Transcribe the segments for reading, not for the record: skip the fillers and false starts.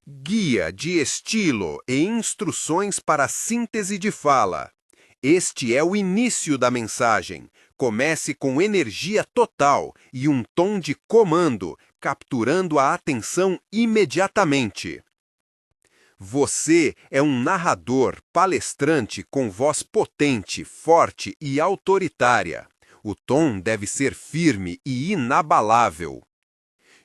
Guia de estilo e instruções para a síntese de fala. Este é o início da mensagem. Comece com energia total e um tom de comando, capturando a atenção imediatamente. Você é um narrador, palestrante com voz potente, forte e autoritária. O tom deve ser firme e inabalável.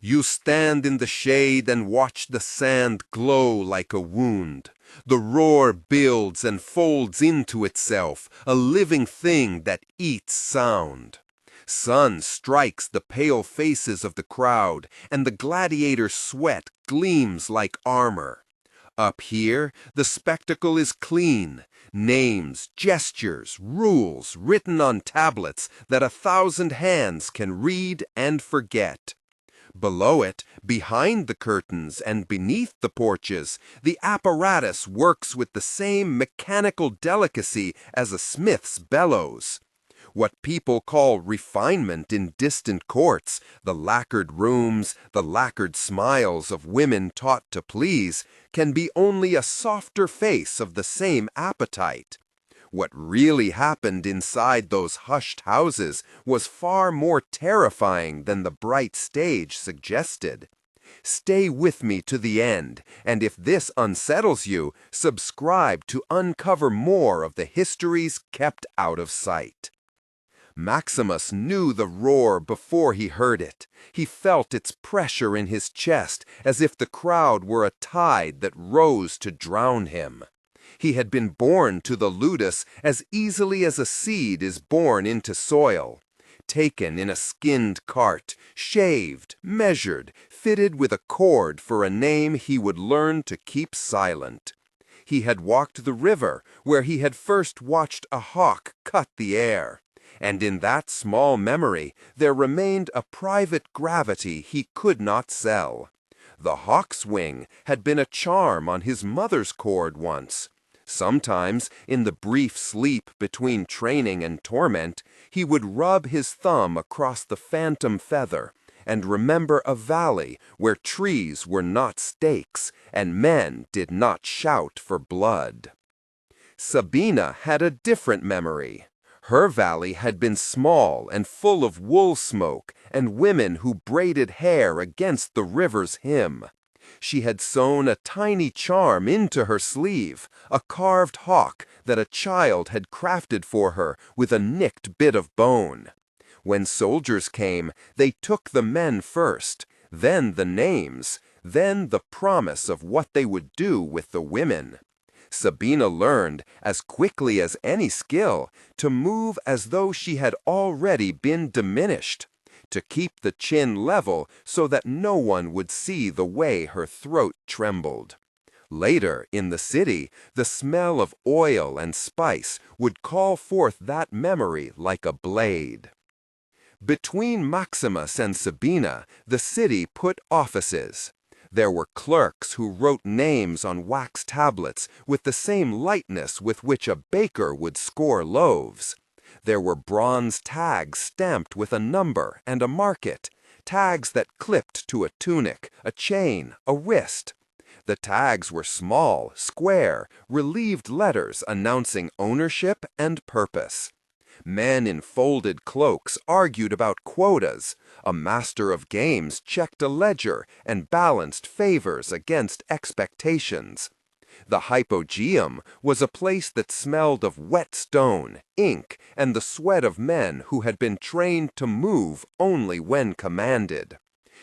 You stand in the shade and watch the sand glow like a wound. The roar builds and folds into itself, a living thing that eats sound. Sun strikes the pale faces of the crowd, and the gladiator's sweat gleams like armor. Up here, the spectacle is clean. Names, gestures, rules written on tablets that 1,000 hands can read and forget. Below it, behind the curtains and beneath the porches, the apparatus works with the same mechanical delicacy as a smith's bellows. What people call refinement in distant courts, the lacquered rooms, the lacquered smiles of women taught to please, can be only a softer face of the same appetite. What really happened inside those hushed houses was far more terrifying than the bright stage suggested. Stay with me to the end, and if this unsettles you, subscribe to uncover more of the histories kept out of sight. Maximus knew the roar before he heard it. He felt its pressure in his chest, as if the crowd were a tide that rose to drown him. He had been born to the ludus as easily as a seed is born into soil. Taken in a skinned cart, shaved, measured, fitted with a cord for a name he would learn to keep silent. He had walked the river where he had first watched a hawk cut the air. And in that small memory there remained a private gravity he could not sell. The hawk's wing had been a charm on his mother's cord once. Sometimes, in the brief sleep between training and torment, he would rub his thumb across the phantom feather and remember a valley where trees were not stakes and men did not shout for blood. Sabina had a different memory. Her valley had been small and full of wool smoke and women who braided hair against the river's hymn. She had sewn a tiny charm into her sleeve, a carved hawk that a child had crafted for her with a nicked bit of bone. When soldiers came, they took the men first, then the names, then the promise of what they would do with the women. Sabina learned, as quickly as any skill, to move as though she had already been diminished, to keep the chin level so that no one would see the way her throat trembled. Later, in the city, the smell of oil and spice would call forth that memory like a blade. Between Maximus and Sabina, the city put offices. There were clerks who wrote names on wax tablets with the same lightness with which a baker would score loaves. There were bronze tags stamped with a number and a market, tags that clipped to a tunic, a chain, a wrist. The tags were small, square, relieved letters announcing ownership and purpose. Men in folded cloaks argued about quotas. A master of games checked a ledger and balanced favors against expectations. The hypogeum was a place that smelled of wet stone, ink, and the sweat of men who had been trained to move only when commanded.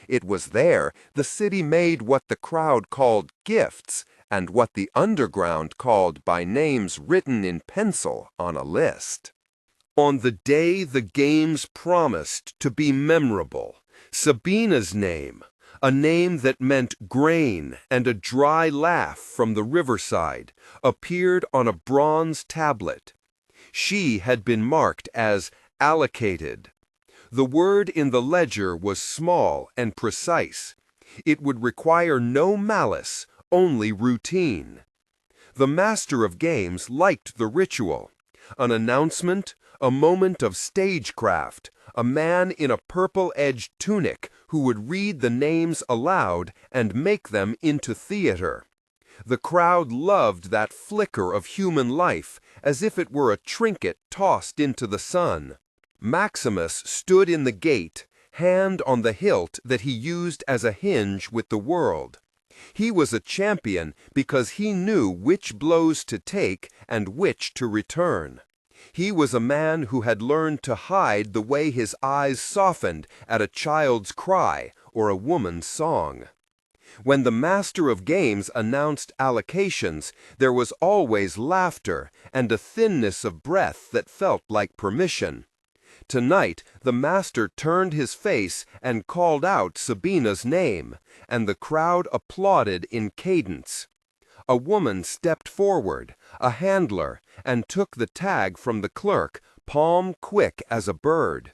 It was there the city made what the crowd called gifts and what the underground called by names written in pencil on a list. On the day the games promised to be memorable, Sabina's name, a name that meant grain and a dry laugh from the riverside, appeared on a bronze tablet. She had been marked as allocated. The word in the ledger was small and precise. It would require no malice, only routine. The master of games liked the ritual. An announcement, a moment of stagecraft, a man in a purple-edged tunic who would read the names aloud and make them into theater. The crowd loved that flicker of human life, as if it were a trinket tossed into the sun. Maximus stood in the gate, hand on the hilt that he used as a hinge with the world. He was a champion because he knew which blows to take and which to return. He was a man who had learned to hide the way his eyes softened at a child's cry or a woman's song. When the master of games announced allocations, there was always laughter and a thinness of breath that felt like permission. Tonight, the master turned his face and called out Sabina's name, and the crowd applauded in cadence. A woman stepped forward, a handler, and took the tag from the clerk, palm quick as a bird.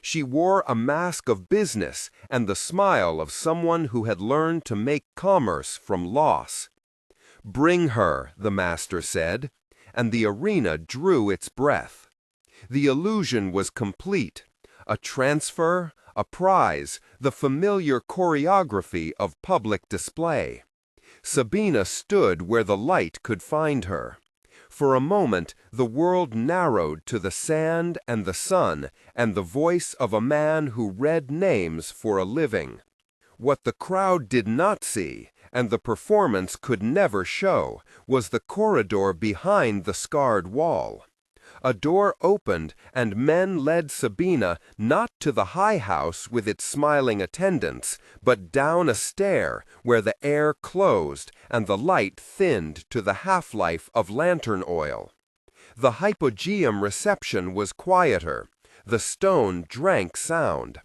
She wore a mask of business and the smile of someone who had learned to make commerce from loss. "Bring her," the master said, and the arena drew its breath. The illusion was complete. A transfer, a prize, the familiar choreography of public display. Sabina stood where the light could find her. For a moment, the world narrowed to the sand and the sun and the voice of a man who read names for a living. What the crowd did not see, and the performance could never show, was the corridor behind the scarred wall. A door opened, and men led Sabina not to the high house with its smiling attendants, but down a stair where the air closed and the light thinned to the half-life of lantern oil. The hypogeum reception was quieter. The stone drank sound.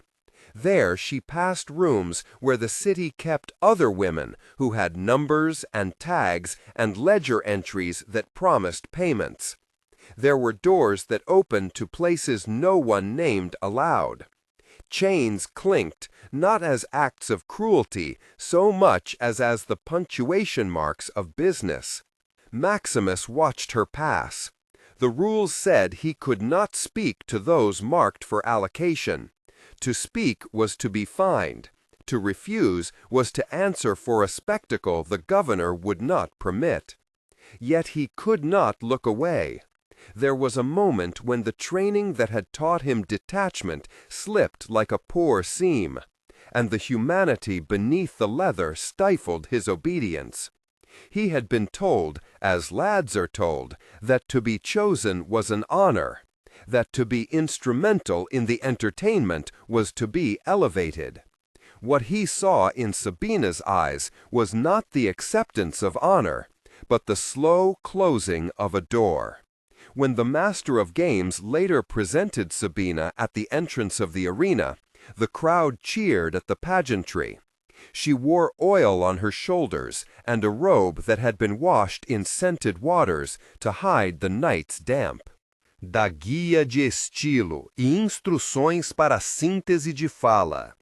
There she passed rooms where the city kept other women who had numbers and tags and ledger entries that promised payments. There were doors that opened to places no one named aloud. Chains clinked, not as acts of cruelty, so much as the punctuation marks of business. Maximus watched her pass. The rules said he could not speak to those marked for allocation. To speak was to be fined. To refuse was to answer for a spectacle the governor would not permit. Yet he could not look away. There was a moment when the training that had taught him detachment slipped like a poor seam, and the humanity beneath the leather stifled his obedience. He had been told, as lads are told, that to be chosen was an honor, that to be instrumental in the entertainment was to be elevated. What he saw in Sabina's eyes was not the acceptance of honor, but the slow closing of a door. When the master of games later presented Sabina at the entrance of the arena, the crowd cheered at the pageantry. She wore oil on her shoulders and a robe that had been washed in scented waters to hide the night's damp. Da guia de estilo e instruções para a síntese de fala.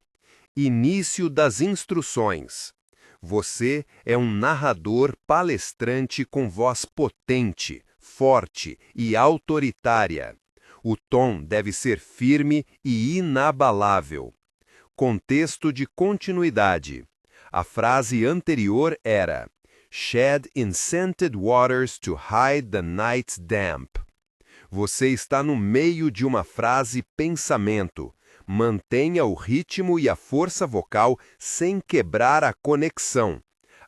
Início das instruções. Você é narrador palestrante com voz potente, forte e autoritária. O tom deve ser firme e inabalável. Contexto de continuidade. A frase anterior era "Shed in scented waters to hide the night's damp." Você está no meio de uma frase pensamento. Mantenha o ritmo e a força vocal sem quebrar a conexão.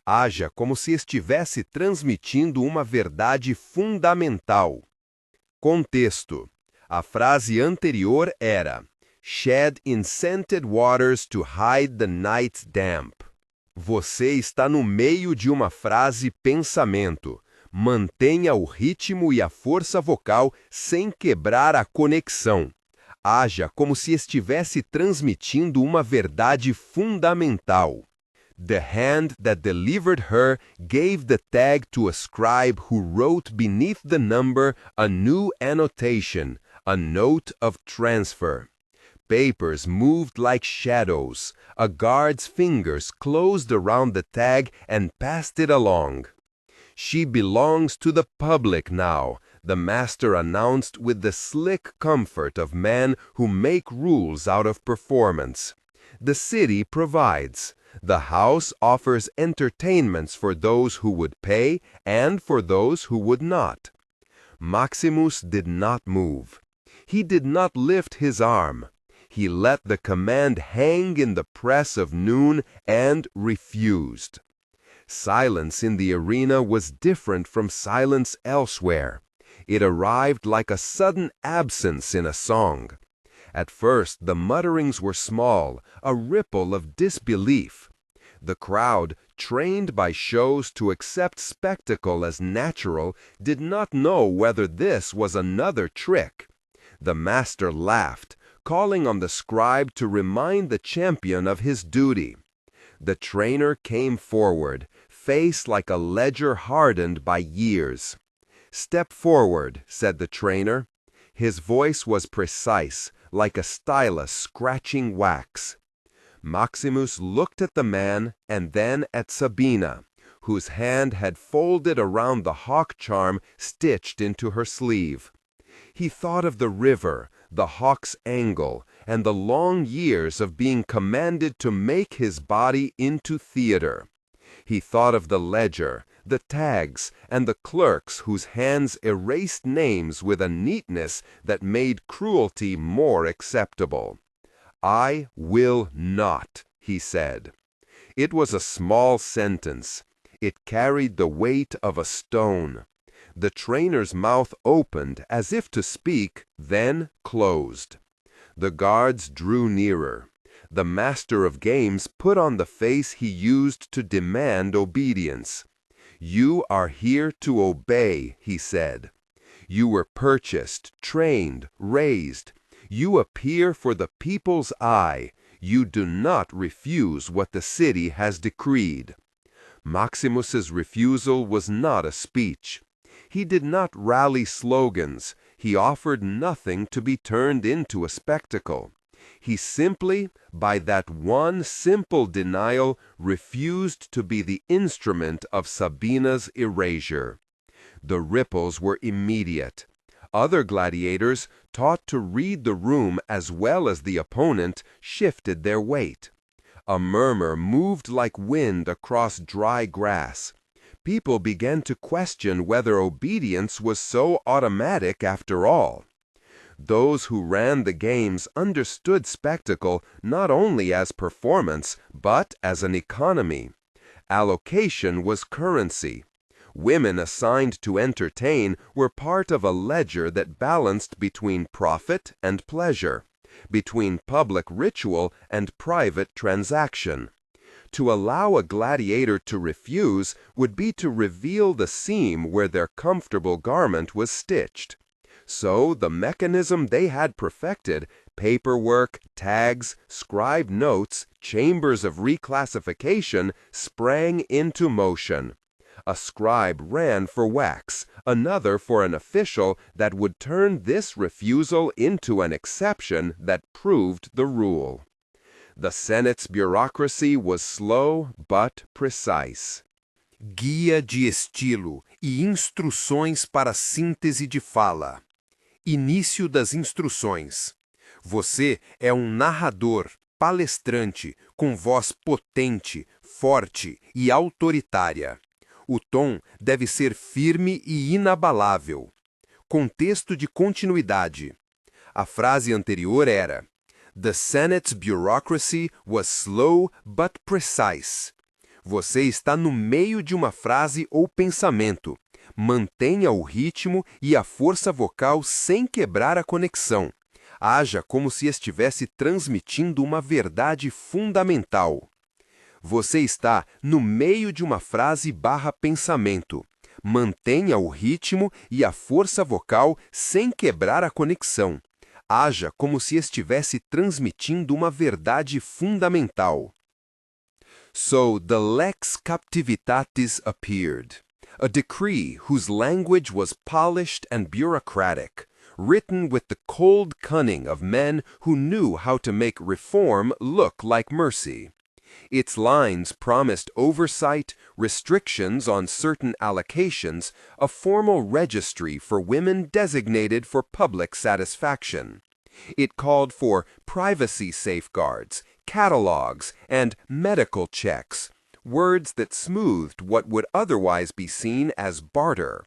Haja como se estivesse transmitindo uma verdade fundamental. Contexto. A frase anterior era "Shed in scented waters to hide the night's damp." Você está no meio de uma frase pensamento. Mantenha o ritmo e a força vocal sem quebrar a conexão. Haja como se estivesse transmitindo uma verdade fundamental. The hand that delivered her gave the tag to a scribe who wrote beneath the number a new annotation, a note of transfer. Papers moved like shadows. A guard's fingers closed around the tag and passed it along. She belongs to the public now, the master announced with the slick comfort of men who make rules out of performance. The city provides. The house offers entertainments for those who would pay and for those who would not. Maximus did not move. He did not lift his arm. He let the command hang in the press of noon and refused. Silence in the arena was different from silence elsewhere. It arrived like a sudden absence in a song. At first, the mutterings were small, a ripple of disbelief. The crowd, trained by shows to accept spectacle as natural, did not know whether this was another trick. The master laughed, calling on the scribe to remind the champion of his duty. The trainer came forward, face like a ledger hardened by years. "Step forward," said the trainer. His voice was precise, like a stylus scratching wax. Maximus looked at the man and then at Sabina, whose hand had folded around the hawk charm stitched into her sleeve. He thought of the river, the hawk's angle, and the long years of being commanded to make his body into theater. He thought of the ledger, the tags, and the clerks whose hands erased names with a neatness that made cruelty more acceptable. "I will not," he said. It was a small sentence. It carried the weight of a stone. The trainer's mouth opened as if to speak, then closed. The guards drew nearer. The master of games put on the face he used to demand obedience. "You are here to obey," he said. "You were purchased, trained, raised. You appear for the people's eye. You do not refuse what the city has decreed." Maximus's refusal was not a speech. He did not rally slogans. He offered nothing to be turned into a spectacle. He simply, by that one simple denial, refused to be the instrument of Sabina's erasure. The ripples were immediate. Other gladiators, taught to read the room as well as the opponent, shifted their weight. A murmur moved like wind across dry grass. People began to question whether obedience was so automatic after all. Those who ran the games understood spectacle not only as performance, but as an economy. Allocation was currency. Women assigned to entertain were part of a ledger that balanced between profit and pleasure, between public ritual and private transaction. To allow a gladiator to refuse would be to reveal the seam where their comfortable garment was stitched. So the mechanism they had perfected, paperwork, tags, scribed notes, chambers of reclassification, sprang into motion. A scribe ran for wax, another for an official that would turn this refusal into an exception that proved the rule. The Senate's bureaucracy was slow but precise. Guia de estilo e instruções para síntese de fala. Início das instruções. Você é um narrador, palestrante, com voz potente, forte e autoritária. O tom deve ser firme e inabalável. Contexto de continuidade. A frase anterior era: "The Senate's bureaucracy was slow but precise." Você está no meio de uma frase ou pensamento. Mantenha o ritmo e a força vocal sem quebrar a conexão. Haja como se estivesse transmitindo uma verdade fundamental. Você está no meio de uma frase barra pensamento. Mantenha o ritmo e a força vocal sem quebrar a conexão. Haja como se estivesse transmitindo uma verdade fundamental. So the lex captivitatis appeared, a decree whose language was polished and bureaucratic, written with the cold cunning of men who knew how to make reform look like mercy. Its lines promised oversight, restrictions on certain allocations, a formal registry for women designated for public satisfaction. It called for privacy safeguards, catalogs, and medical checks, words that smoothed what would otherwise be seen as barter.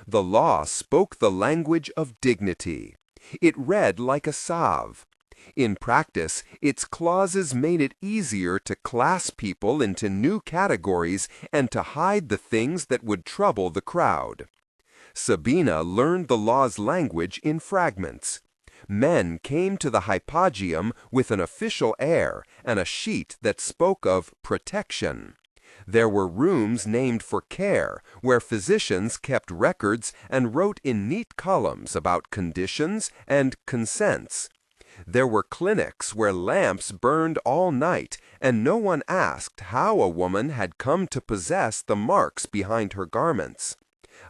The law spoke the language of dignity. It read like a salve. In practice, its clauses made it easier to class people into new categories and to hide the things that would trouble the crowd. Sabina learned the law's language in fragments. Men came to the hypogeum with an official air and a sheet that spoke of protection. There were rooms named for care, where physicians kept records and wrote in neat columns about conditions and consents. There were clinics where lamps burned all night, and no one asked how a woman had come to possess the marks behind her garments.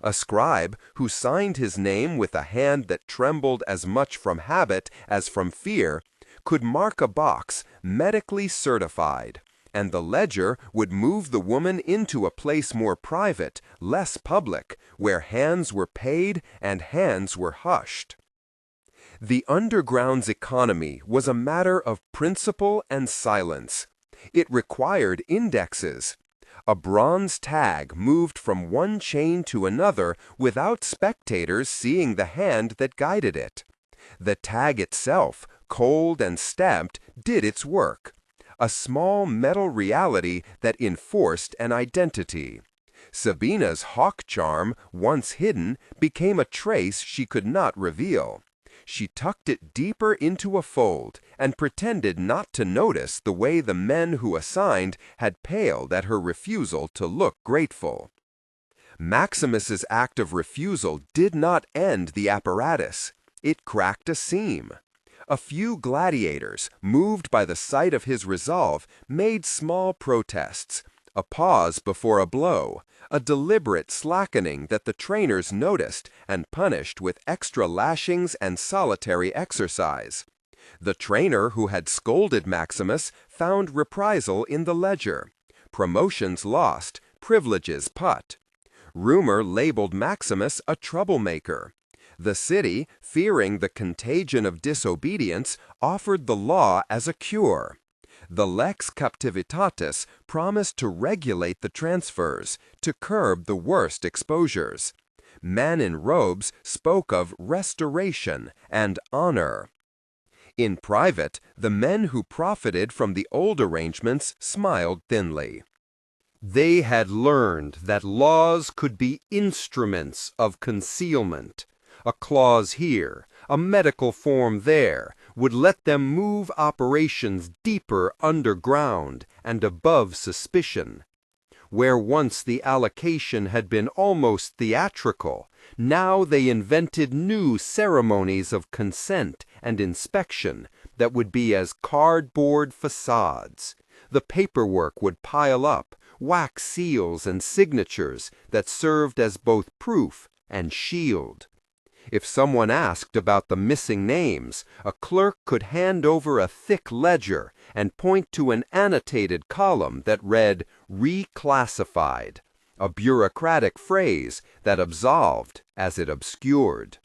A scribe who signed his name with a hand that trembled as much from habit as from fear could mark a box medically certified, and the ledger would move the woman into a place more private, less public, where hands were paid and hands were hushed. The underground's economy was a matter of principle and silence. It required indexes. A bronze tag moved from one chain to another without spectators seeing the hand that guided it. The tag itself, cold and stamped, did its work. A small metal reality that enforced an identity. Sabina's hawk charm, once hidden, became a trace she could not reveal. She tucked it deeper into a fold and pretended not to notice the way the men who assigned had paled at her refusal to look grateful. Maximus's act of refusal did not end the apparatus. It cracked a seam. A few gladiators, moved by the sight of his resolve, made small protests, a pause before a blow, a deliberate slackening that the trainers noticed and punished with extra lashings and solitary exercise. The trainer who had scolded Maximus found reprisal in the ledger. Promotions lost, privileges put. Rumor labeled Maximus a troublemaker. The city, fearing the contagion of disobedience, offered the law as a cure. The lex captivitatis promised to regulate the transfers, to curb the worst exposures. Men in robes spoke of restoration and honor. In private, the men who profited from the old arrangements smiled thinly. They had learned that laws could be instruments of concealment. A clause here, a medical form there, would let them move operations deeper underground and above suspicion. Where once the allocation had been almost theatrical, now they invented new ceremonies of consent and inspection that would be as cardboard facades. The paperwork would pile up, wax seals and signatures that served as both proof and shield. If someone asked about the missing names, a clerk could hand over a thick ledger and point to an annotated column that read "reclassified," a bureaucratic phrase that absolved as it obscured.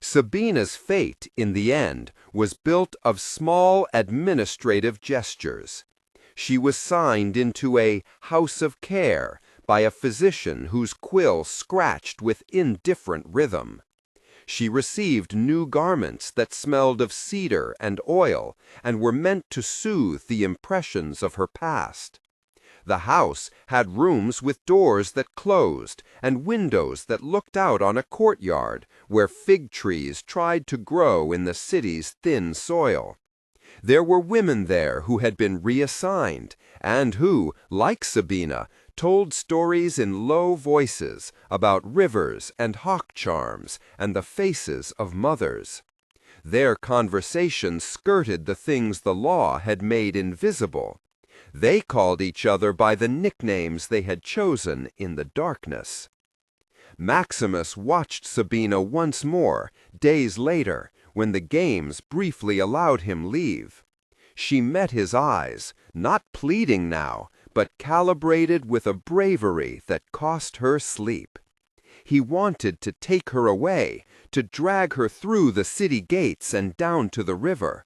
Sabina's fate, in the end, was built of small administrative gestures. She was signed into a house of care by a physician whose quill scratched with indifferent rhythm. She received new garments that smelled of cedar and oil and were meant to soothe the impressions of her past. The house had rooms with doors that closed and windows that looked out on a courtyard where fig trees tried to grow in the city's thin soil. There were women there who had been reassigned and who, like Sabina, told stories in low voices about rivers and hawk charms and the faces of mothers. Their conversations skirted the things the law had made invisible. They called each other by the nicknames they had chosen in the darkness. Maximus watched Sabina once more, days later, when the games briefly allowed him leave. She met his eyes, not pleading now, but calibrated with a bravery that cost her sleep. He wanted to take her away, to drag her through the city gates and down to the river.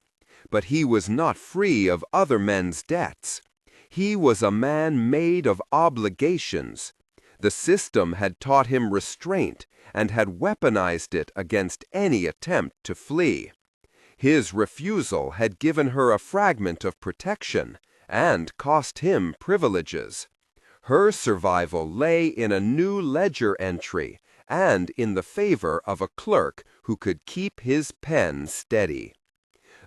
but he was not free of other men's debts. He was a man made of obligations. The system had taught him restraint and had weaponized it against any attempt to flee. His refusal had given her a fragment of protection and cost him privileges. Her survival lay in a new ledger entry and in the favor of a clerk who could keep his pen steady.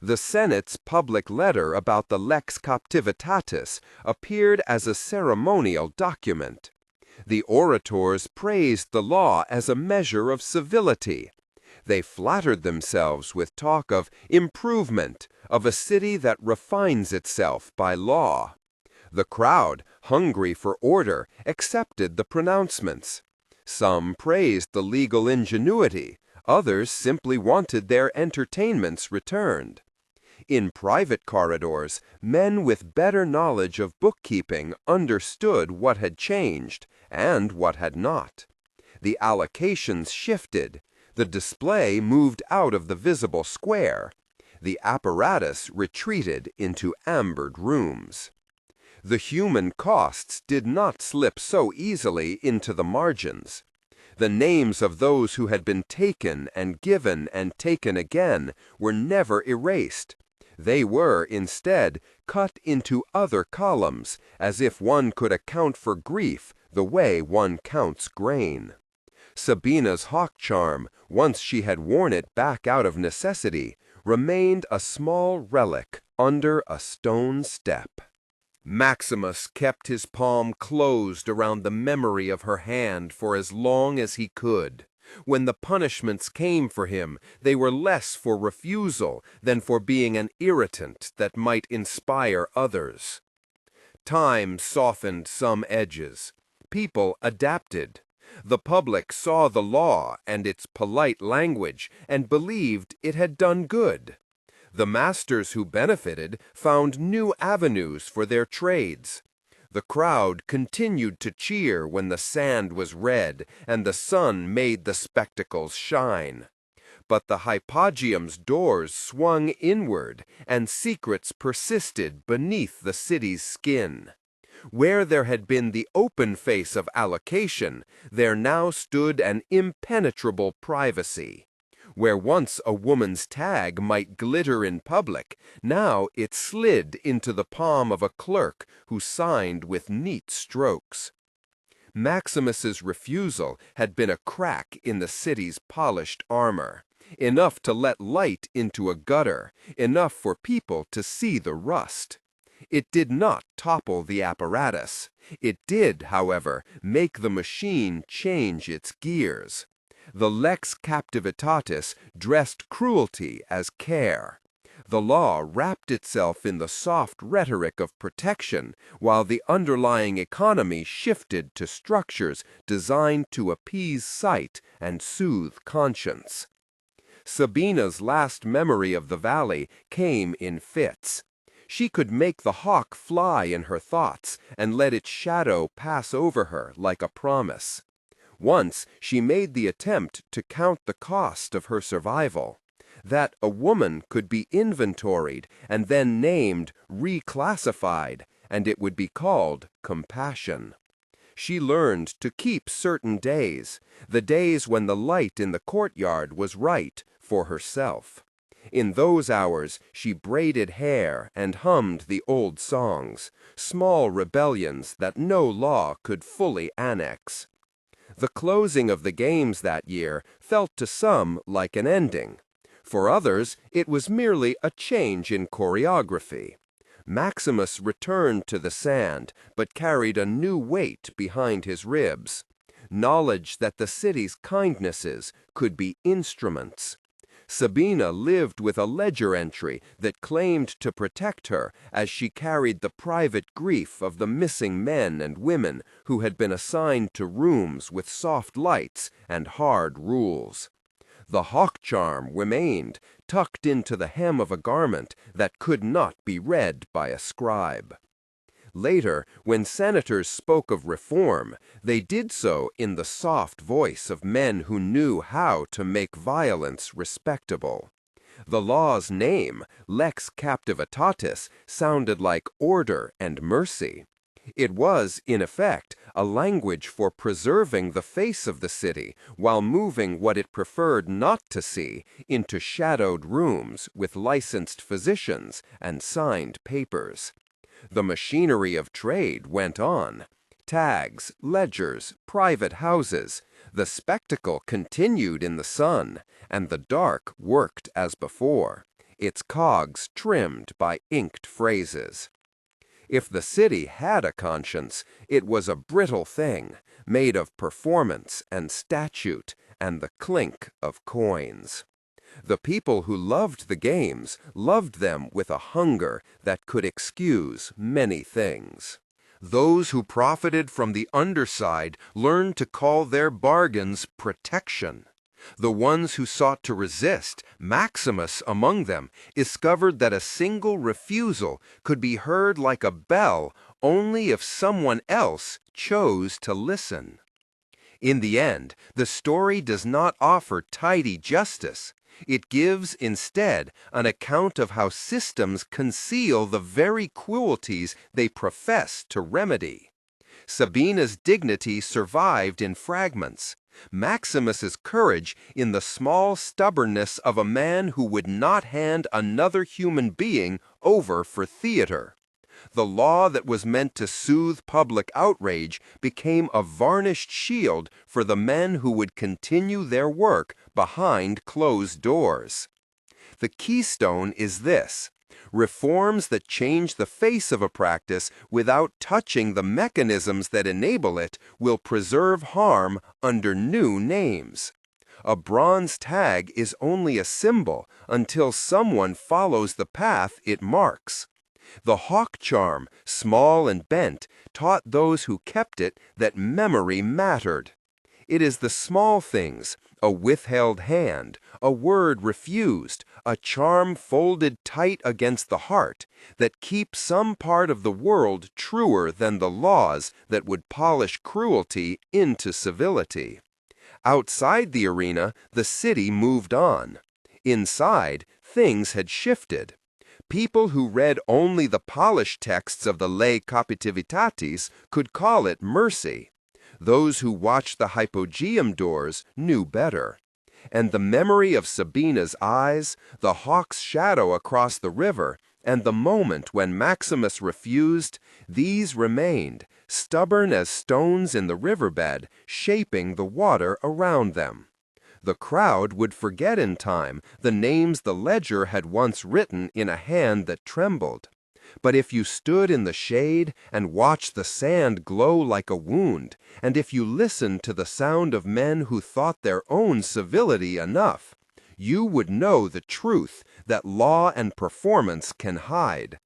The Senate's public letter about the Lex Captivitatis appeared as a ceremonial document. The orators praised the law as a measure of civility. They flattered themselves with talk of improvement, of a city that refines itself by law. The crowd, hungry for order, accepted the pronouncements. Some praised the legal ingenuity, others simply wanted their entertainments returned. In private corridors, men with better knowledge of bookkeeping understood what had changed and what had not. The allocations shifted. The display moved out of the visible square. The apparatus retreated into ambered rooms. The human costs did not slip so easily into the margins. The names of those who had been taken and taken again were never erased. They were, instead, cut into other columns, as if one could account for grief the way one counts grain. Sabina's hawk charm, once she had worn it back out of necessity, remained a small relic under a stone step. Maximus kept his palm closed around the memory of her hand for as long as he could. When the punishments came for him, they were less for refusal than for being an irritant that might inspire others. Time softened some edges. People adapted. The public saw the law and its polite language and believed it had done good. The masters who benefited found new avenues for their trades. The crowd continued to cheer when the sand was red and the sun made the spectacles shine. But the hypogeum's doors swung inward, and secrets persisted beneath the city's skin. Where there had been the open face of allocation, there now stood an impenetrable privacy. Where once a woman's tag might glitter in public, now it slid into the palm of a clerk who signed with neat strokes. Maximus's refusal had been a crack in the city's polished armor, enough to let light into a gutter, enough for people to see the rust. It did not topple the apparatus. It did, however, make the machine change its gears. The Lex Captivitatis dressed cruelty as care. The law wrapped itself in the soft rhetoric of protection, while the underlying economy shifted to structures designed to appease sight and soothe conscience. Sabina's last memory of the valley came in fits. She could make the hawk fly in her thoughts and let its shadow pass over her like a promise. Once she made the attempt to count the cost of her survival. That a woman could be inventoried and then named, reclassified, and it would be called compassion. She learned to keep certain days, the days when the light in the courtyard was right, for herself. In those hours she braided hair and hummed the old songs, small rebellions that no law could fully annex. The closing of the games that year felt to some like an ending. For others, it was merely a change in choreography. Maximus returned to the sand, but carried a new weight behind his ribs. Knowledge that the city's kindnesses could be instruments. Sabina lived with a ledger entry that claimed to protect her as she carried the private grief of the missing men and women who had been assigned to rooms with soft lights and hard rules. The hawk charm remained, tucked into the hem of a garment that could not be read by a scribe. Later, when senators spoke of reform, they did so in the soft voice of men who knew how to make violence respectable. The law's name, lex captivitatis, sounded like order and mercy. It was, in effect, a language for preserving the face of the city while moving what it preferred not to see into shadowed rooms with licensed physicians and signed papers. The machinery of trade went on. Tags, ledgers, private houses. The spectacle continued in the sun, and the dark worked as before, its cogs trimmed by inked phrases. If the city had a conscience, it was a brittle thing, made of performance and statute and the clink of coins. The people who loved the games loved them with a hunger that could excuse many things. Those who profited from the underside learned to call their bargains protection. The ones who sought to resist, Maximus among them, discovered that a single refusal could be heard like a bell only if someone else chose to listen. In the end, the story does not offer tidy justice. It gives, instead, an account of how systems conceal the very cruelties they profess to remedy. Sabina's dignity survived in fragments. Maximus's courage in the small stubbornness of a man who would not hand another human being over for theater. The law that was meant to soothe public outrage became a varnished shield for the men who would continue their work behind closed doors. The keystone is this: reforms that change the face of a practice without touching the mechanisms that enable it will preserve harm under new names. A bronze tag is only a symbol until someone follows the path it marks. The hawk charm, small and bent, taught those who kept it that memory mattered. It is the small things, a withheld hand, a word refused, a charm folded tight against the heart, that keep some part of the world truer than the laws that would polish cruelty into civility. Outside the arena, the city moved on. Inside, things had shifted. People who read only the polished texts of the lay captivitatis could call it mercy. Those who watched the hypogeum doors knew better. And the memory of Sabina's eyes, the hawk's shadow across the river, and the moment when Maximus refused, these remained, stubborn as stones in the riverbed, shaping the water around them. The crowd would forget in time the names the ledger had once written in a hand that trembled. But if you stood in the shade and watched the sand glow like a wound, and if you listened to the sound of men who thought their own civility enough, you would know the truth that law and performance can hide.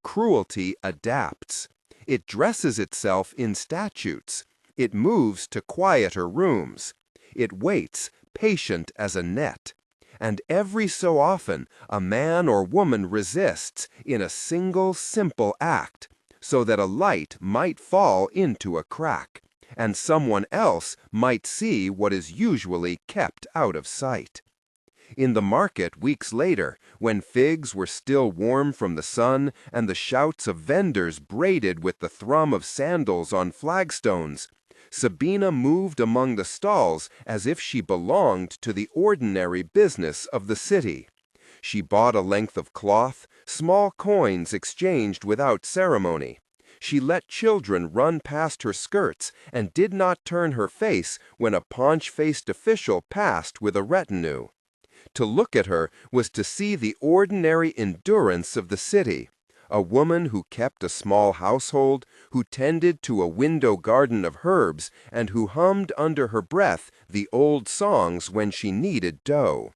Cruelty adapts. It dresses itself in statutes. It moves to quieter rooms. It waits, patient as a net. And every so often a man or woman resists in a single simple act, so that a light might fall into a crack, and someone else might see what is usually kept out of sight. In the market weeks later, when figs were still warm from the sun and the shouts of vendors braided with the thrum of sandals on flagstones, Sabina moved among the stalls as if she belonged to the ordinary business of the city. She bought a length of cloth, small coins exchanged without ceremony. She let children run past her skirts and did not turn her face when a paunch-faced official passed with a retinue. To look at her was to see the ordinary endurance of the city. A woman who kept a small household, who tended to a window garden of herbs, and who hummed under her breath the old songs when she needed dough.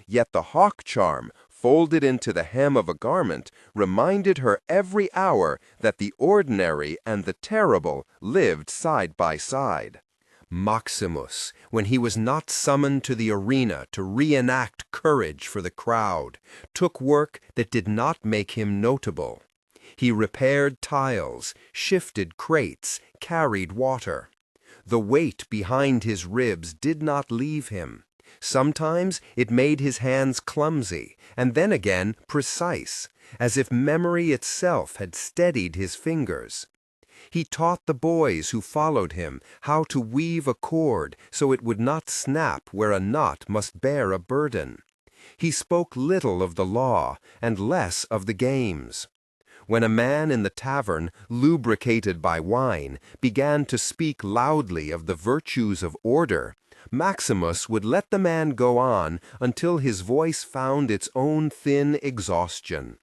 Yet the hawk charm, folded into the hem of a garment, reminded her every hour that the ordinary and the terrible lived side by side. Maximus, when he was not summoned to the arena to reenact courage for the crowd, took work that did not make him notable. He repaired tiles, shifted crates, carried water. The weight behind his ribs did not leave him. Sometimes it made his hands clumsy, and then again precise, as if memory itself had steadied his fingers. He taught the boys who followed him how to weave a cord so it would not snap where a knot must bear a burden. He spoke little of the law and less of the games. When a man in the tavern, lubricated by wine, began to speak loudly of the virtues of order, Maximus would let the man go on until his voice found its own thin exhaustion.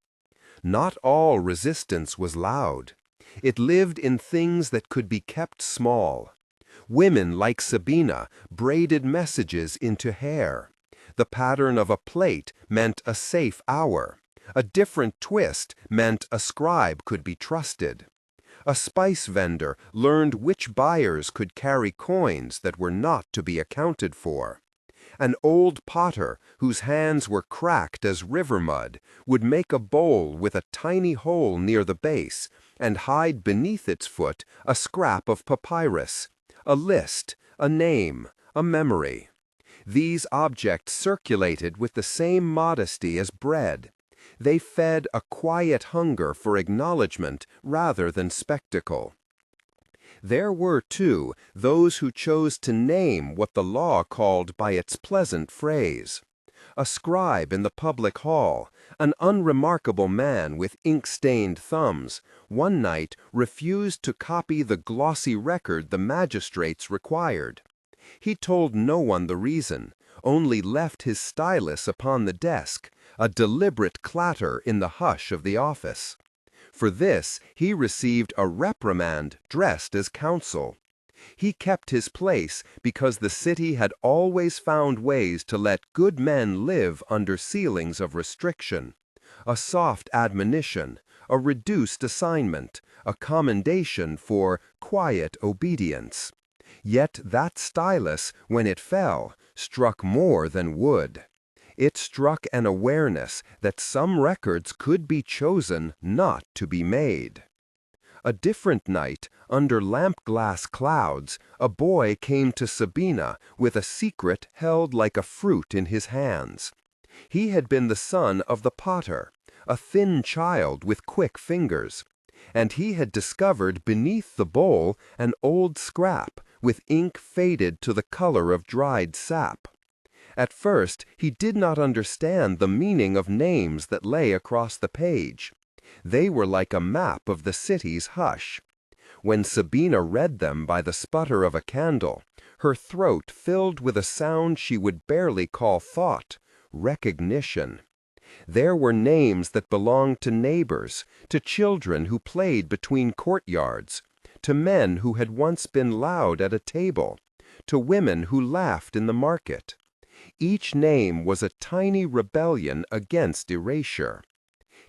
Not all resistance was loud. It lived in things that could be kept small. Women like Sabina braided messages into hair. The pattern of a plate meant a safe hour. A different twist meant a scribe could be trusted. A spice vendor learned which buyers could carry coins that were not to be accounted for. An old potter, whose hands were cracked as river mud, would make a bowl with a tiny hole near the base and hide beneath its foot a scrap of papyrus, a list, a name, a memory. These objects circulated with the same modesty as bread. They fed a quiet hunger for acknowledgement rather than spectacle. There were, too, those who chose to name what the law called by its pleasant phrase. A scribe in the public hall, an unremarkable man with ink-stained thumbs, one night refused to copy the glossy record the magistrates required. He told no one the reason, only left his stylus upon the desk, a deliberate clatter in the hush of the office. For this he received a reprimand dressed as counsel. He kept his place because the city had always found ways to let good men live under ceilings of restriction. A soft admonition, a reduced assignment, a commendation for quiet obedience. Yet that stylus, when it fell, struck more than wood. It struck an awareness that some records could be chosen not to be made. A different night, under lamp-glass clouds, a boy came to Sabina with a secret held like a fruit in his hands. He had been the son of the potter, a thin child with quick fingers, and he had discovered beneath the bowl an old scrap with ink faded to the color of dried sap. At first he did not understand the meaning of names that lay across the page. They were like a map of the city's hush. When Sabina read them by the sputter of a candle, her throat filled with a sound she would barely call thought, recognition. There were names that belonged to neighbors, to children who played between courtyards, to men who had once been loud at a table, to women who laughed in the market. Each name was a tiny rebellion against erasure.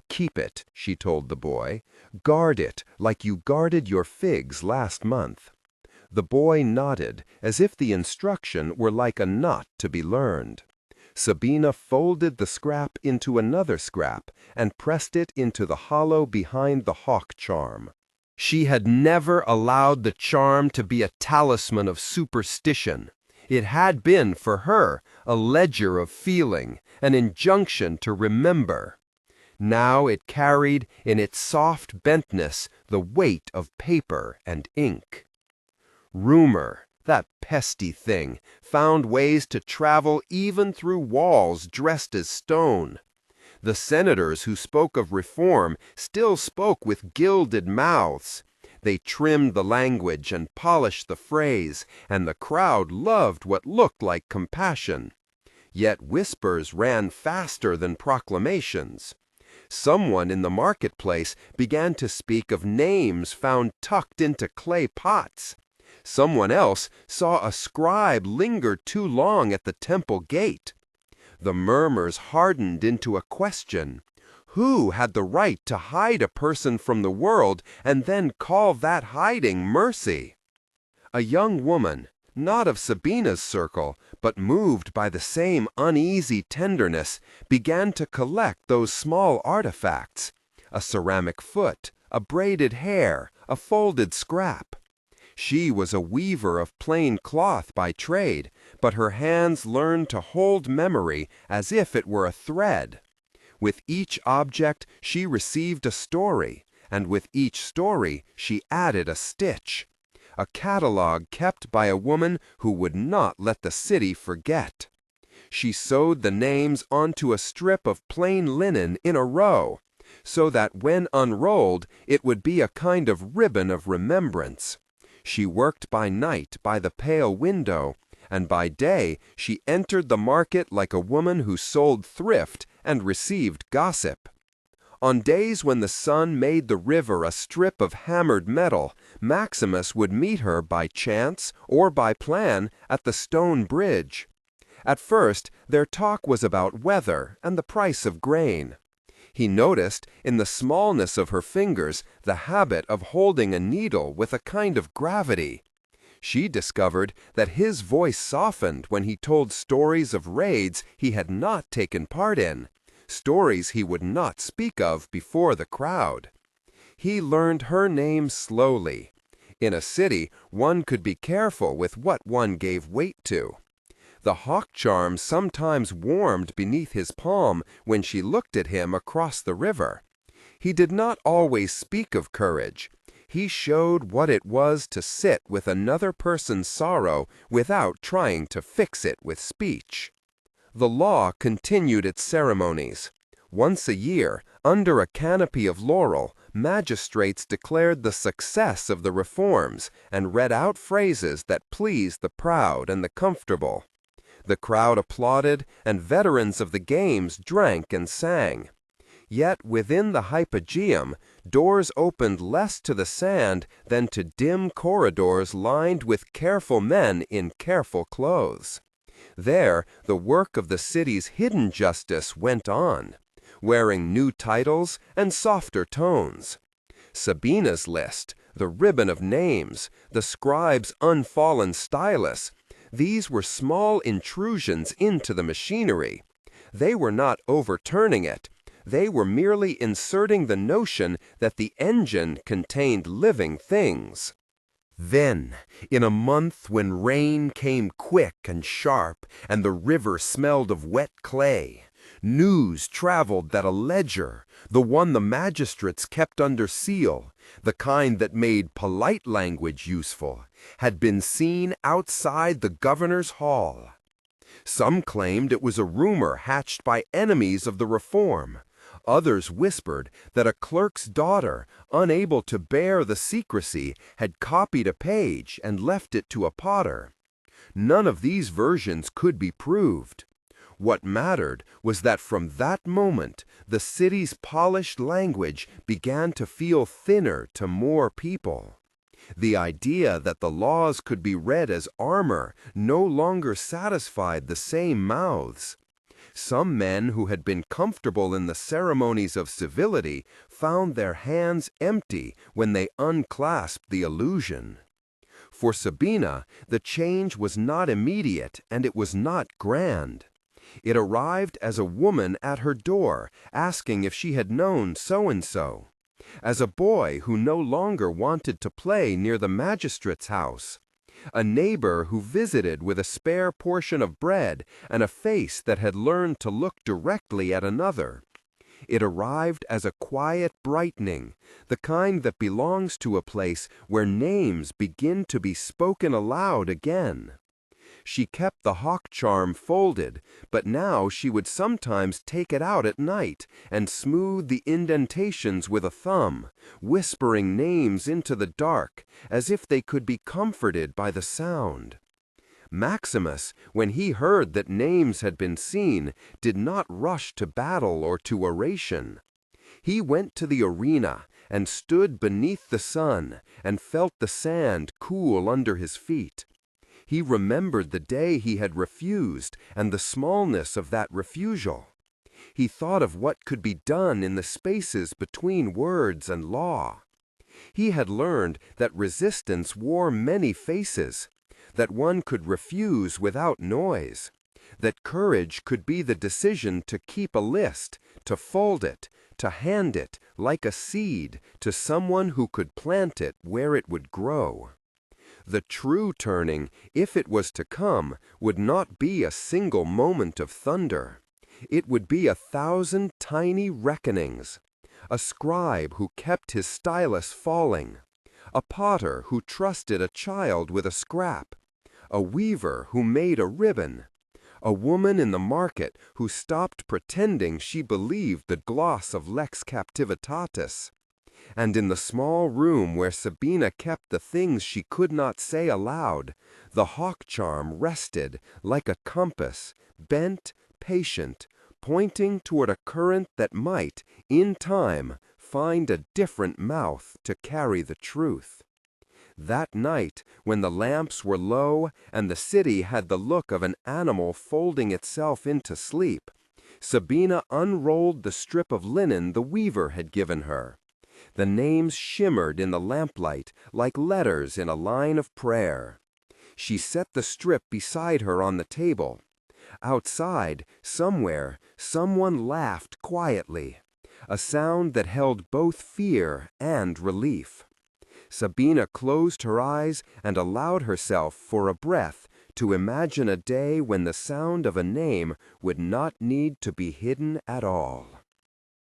"Keep it," she told the boy. "Guard it like you guarded your figs last month." The boy nodded, as if the instruction were like a knot to be learned. Sabina folded the scrap into another scrap and pressed it into the hollow behind the hawk charm. She had never allowed the charm to be a talisman of superstition. It had been, for her, a ledger of feeling, an injunction to remember. Now it carried, in its soft bentness, the weight of paper and ink. Rumor, that pesty thing, found ways to travel even through walls dressed as stone. The senators who spoke of reform still spoke with gilded mouths. They trimmed the language and polished the phrase, and the crowd loved what looked like compassion. Yet whispers ran faster than proclamations. Someone in the marketplace began to speak of names found tucked into clay pots. Someone else saw a scribe linger too long at the temple gate. The murmurs hardened into a question. Who had the right to hide a person from the world and then call that hiding mercy? A young woman, not of Sabina's circle, but moved by the same uneasy tenderness, began to collect those small artifacts, a ceramic foot, a braided hair, a folded scrap. She was a weaver of plain cloth by trade, but her hands learned to hold memory as if it were a thread. With each object she received a story, and with each story she added a stitch. A catalogue kept by a woman who would not let the city forget. She sewed the names onto a strip of plain linen in a row, so that when unrolled it would be a kind of ribbon of remembrance. She worked by night by the pale window, and by day she entered the market like a woman who sold thrift and received gossip. On days when the sun made the river a strip of hammered metal, Maximus would meet her by chance or by plan at the stone bridge. At first, their talk was about weather and the price of grain. He noticed, in the smallness of her fingers, the habit of holding a needle with a kind of gravity. She discovered that his voice softened when he told stories of raids he had not taken part in, stories he would not speak of before the crowd. He learned her name slowly. In a city, one could be careful with what one gave weight to. The hawk charm sometimes warmed beneath his palm when she looked at him across the river. He did not always speak of courage. He showed what it was to sit with another person's sorrow without trying to fix it with speech. The law continued its ceremonies. Once a year, under a canopy of laurel, magistrates declared the success of the reforms and read out phrases that pleased the proud and the comfortable. The crowd applauded, and veterans of the games drank and sang. Yet within the hypogeum, doors opened less to the sand than to dim corridors lined with careful men in careful clothes. There, the work of the city's hidden justice went on, wearing new titles and softer tones. Sabina's list, the ribbon of names, the scribe's unfallen stylus, these were small intrusions into the machinery. They were not overturning it. They were merely inserting the notion that the engine contained living things. Then, in a month when rain came quick and sharp, and the river smelled of wet clay, news traveled that a ledger, the one the magistrates kept under seal, the kind that made polite language useful, had been seen outside the governor's hall. Some claimed it was a rumor hatched by enemies of the reform. Others whispered that a clerk's daughter, unable to bear the secrecy, had copied a page and left it to a potter. None of these versions could be proved. What mattered was that from that moment the city's polished language began to feel thinner to more people. The idea that the laws could be read as armor no longer satisfied the same mouths. Some men who had been comfortable in the ceremonies of civility found their hands empty when they unclasped the illusion. For Sabina, the change was not immediate and it was not grand. It arrived as a woman at her door asking if she had known so-and-so, as a boy who no longer wanted to play near the magistrate's house, a neighbor who visited with a spare portion of bread and a face that had learned to look directly at another. It arrived as a quiet brightening, the kind that belongs to a place where names begin to be spoken aloud again. She kept the hawk charm folded, but now she would sometimes take it out at night and smooth the indentations with a thumb, whispering names into the dark, as if they could be comforted by the sound. Maximus, when he heard that names had been seen, did not rush to battle or to oration. He went to the arena and stood beneath the sun and felt the sand cool under his feet. He remembered the day he had refused and the smallness of that refusal. He thought of what could be done in the spaces between words and law. He had learned that resistance wore many faces, that one could refuse without noise, that courage could be the decision to keep a list, to fold it, to hand it, like a seed, to someone who could plant it where it would grow. The true turning, if it was to come, would not be a single moment of thunder. It would be 1,000 tiny reckonings. A scribe who kept his stylus falling. A potter who trusted a child with a scrap. A weaver who made a ribbon. A woman in the market who stopped pretending she believed the gloss of Lex Captivitatis. And in the small room where Sabina kept the things she could not say aloud, the hawk charm rested like a compass, bent, patient, pointing toward a current that might, in time, find a different mouth to carry the truth. That night, when the lamps were low and the city had the look of an animal folding itself into sleep, Sabina unrolled the strip of linen the weaver had given her. The names shimmered in the lamplight like letters in a line of prayer. She set the strip beside her on the table. Outside, somewhere, someone laughed quietly, a sound that held both fear and relief. Sabina closed her eyes and allowed herself for a breath to imagine a day when the sound of a name would not need to be hidden at all.